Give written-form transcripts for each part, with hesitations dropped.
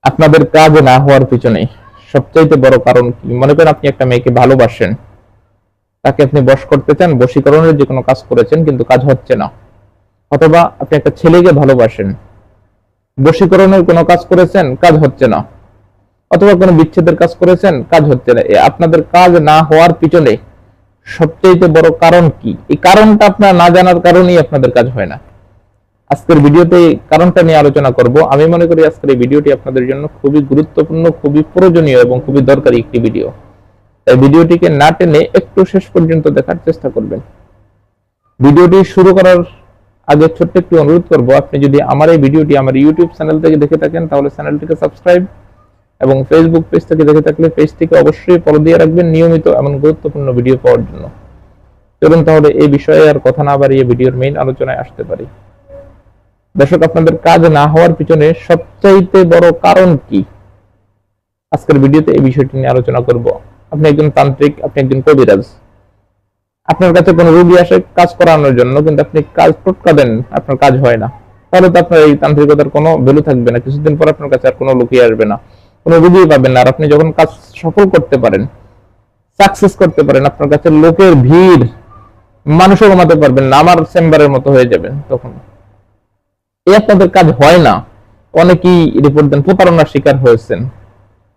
আপনাদের কাজ না হওয়ার পিছনে সবচাইতে বড় কারণ কি? মনে করেন আপনি একটা মেয়েকে ভালোবাসেন, তাকে আপনি বশ করতে চান, বশীকরণের যে কোনো কাজ করেছেন কিন্তু কাজ হচ্ছে না। অথবা আপনি একটা ছেলেকে ভালোবাসেন, বশীকরণের কোনো কাজ করেছেন, কাজ হচ্ছে না। অথবা কোনো বিচ্ছেদের কাজ করেছেন, কাজ হচ্ছে না। আপনাদের কাজ না হওয়ার পিছনে সবচাইতে বড় কারণ কি? এই কারণটা আপনার না জানার কারণেই আপনাদের কাজ হয় না। আজকের ভিডিওতে এই কারণটা নিয়ে আলোচনা করব। আমি মনে করি আজকের এই ভিডিওটি আপনাদের জন্য খুবই গুরুত্বপূর্ণ, খুবই প্রয়োজনীয় এবং খুবই দরকারি একটি ভিডিও। তাই ভিডিওটিকে না টেনে একটু শেষ পর্যন্ত দেখার চেষ্টা করবেন। ভিডিওটি শুরু করার আগে ছোট্ট একটু অনুরোধ করব, আপনি যদি আমার এই ভিডিওটি আমার ইউটিউব চ্যানেল থেকে দেখে থাকেন তাহলে চ্যানেলটিকে সাবস্ক্রাইব, এবং ফেসবুক পেজ থেকে দেখে থাকলে পেজটিকে অবশ্যই ফলো দিয়ে রাখবেন নিয়মিত এমন গুরুত্বপূর্ণ ভিডিও পাওয়ার জন্য। চলুন তাহলে এই বিষয়ে আর কথা না বাড়িয়ে ভিডিওর মেইন আলোচনায় আসতে পারি। দর্শক, আপনাদের কাজ না হওয়ার পিছনে সবচাইতে বড় কারণ কি? আজকের ভিডিওতে এই বিষয়টি নিয়ে আলোচনা করব। আপনি একজন তান্ত্রিক, আপনি একজন কবিরাজ, আপনার কাছে কোনো রোগী আসে কাজ করানোর জন্য, কিন্তু আপনি কাজ টোটকা দেন, আপনার কাজ হয় না, তাহলে তো আপনার এই তান্ত্রিকতার কোনো ভ্যালু থাকবে না। কিছুদিন পর আপনার কাছে আর কোনো লোকই আসবে না, কোনো রোগী পাবেন না। আর আপনি যখন কাজ সফল করতে পারেন, সাকসেস করতে পারেন, আপনার কাছে লোকের ভিড়, মানুষও কমাতে পারবেন না, আমার চেম্বারের মতো হয়ে যাবেন। তখন এই আপনাদের কাজ হয় না। অনেকেই রিপোর্ট দেন প্রতারণার শিকার হয়েছেন।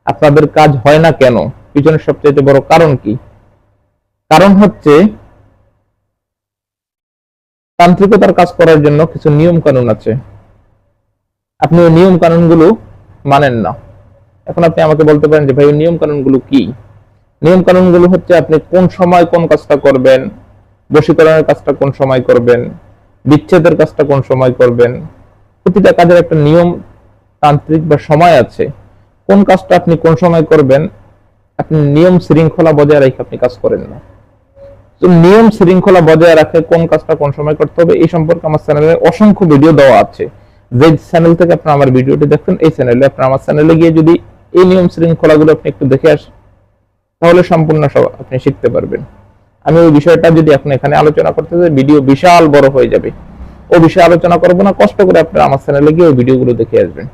আপনাদের কাজ হয় না কেন? পিছনের সবচেয়ে বড় কারণ কি? কারণ হচ্ছে তান্ত্রিকতার কাজ করার জন্য কিছু নিয়ম কানুন আছে, আপনি ওই নিয়ম কানুনগুলো মানেন না। এখন আপনি আমাকে বলতে পারেন যে ভাই ওই নিয়ম কানুনগুলো কি? নিয়ম কানুনগুলো হচ্ছে আপনি কোন সময় কোন কাজটা করবেন, বশীকরণের কাজটা কোন সময় করবেন, বিচ্ছেদের কাজটা কোন সময় করবেন। প্রতিটা কাজের একটা নিয়ম তান্ত্রিক বা সময় আছে। কোন কাজটা আপনি কোন সময় করবেন, আপনি নিয়ম শৃঙ্খলা বজায় রেখে আপনি কাজ করেন না। তো নিয়ম শৃঙ্খলা বজায় রাখে কোন কাজটা কোন সময় করতে হবে এই সম্পর্কে আমার চ্যানেলে অসংখ্য ভিডিও দেওয়া আছে। যে চ্যানেল থেকে আপনি আমার ভিডিওটি দেখছেন, এই চ্যানেলে আপনি আমার চ্যানেলে গিয়ে যদি এই নিয়ম শৃঙ্খলাগুলো আপনি একটু দেখে আসেন, তাহলে সম্পূর্ণ সব আপনি শিখতে পারবেন। আমি ওই বিষয়টা যদি আপনি এখানে আলোচনা করতে চাই, ভিডিও বিশাল বড় হয়ে যাবে। ও বিষয়ে আলোচনা করবো না, কষ্ট করে আপনারা আমার চ্যানেলে গিয়ে ওই ভিডিওগুলো দেখে আসবেন।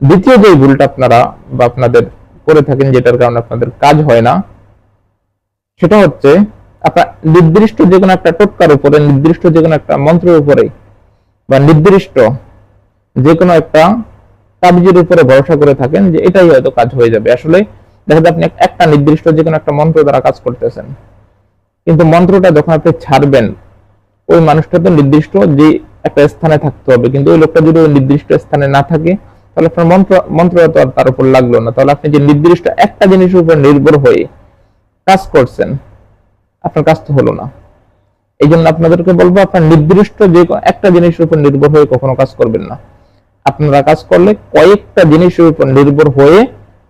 দ্বিতীয় যে ভুলটা আপনারা বা আপনাদের করে থাকেন, যেটার কারণে আপনাদের কাজ হয় না, সেটা হচ্ছে আপনার নির্দিষ্ট যে কোনো একটা টোটকার উপরে, নির্দিষ্ট যে কোনো একটা মন্ত্রের উপরে বা নির্দিষ্ট যে কোনো একটা তাবিজের উপরে ভরসা করে থাকেন যে এটাই হয়তো কাজ হয়ে যাবে। আসলে দেখা যায় আপনি একটা নির্দিষ্ট যে কোনো একটা মন্ত্র দ্বারা কাজ করতেছেন, কিন্তু মন্ত্রটা যখন আপনি ছাড়বেন, ওই মানুষটা তো নির্দিষ্ট যে একটা স্থানে থাকতে হবে, কিন্তু ওই লোকটা যদি ওই নির্দিষ্ট স্থানে না থাকে, তাহলে আপনার মন্ত্রটা তো তার উপর লাগলো না। তাহলে আপনি যে নির্দিষ্ট একটা জিনিসের উপর নির্ভর হয়ে কাজ করছেন, আপনার কাজ তো হলো না। এই জন্য আপনাদেরকে বলবো, আপনার নির্দিষ্ট যে একটা জিনিসের উপর নির্ভর হয়ে কখনো কাজ করবেন না। আপনারা কাজ করলে কয়েকটা জিনিসের উপর নির্ভর হয়ে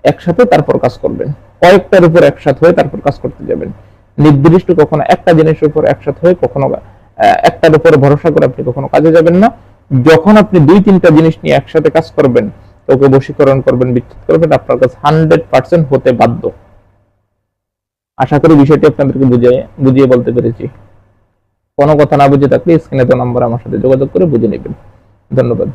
একসাথে তারপর কাজ করবেন। কয়েকটার উপর একসাথে হয়ে তারপর কাজ করতে যাবেন। নির্দিষ্ট কখনো একটা জিনিসের উপর একসাথে হয়ে কখনো একটার উপর ভরসা করে আপনি কখনো কাজে যাবেন না। যখন আপনি দুই তিনটা জিনিস নিয়ে একসাথে কাজ করবেন, ওকে বশীকরণ করবেন, বিচ্ছেদ করবেন, আপনার কাছে 100% হতে বাধ্য। আশা করি বিষয়টি আপনাদেরকে বুঝিয়ে বলতে পেরেছি। কোনো কথা না বুঝে থাকলে স্ক্রিনে তো নাম্বার আমার সাথে যোগাযোগ করে বুঝে নেবেন। ধন্যবাদ।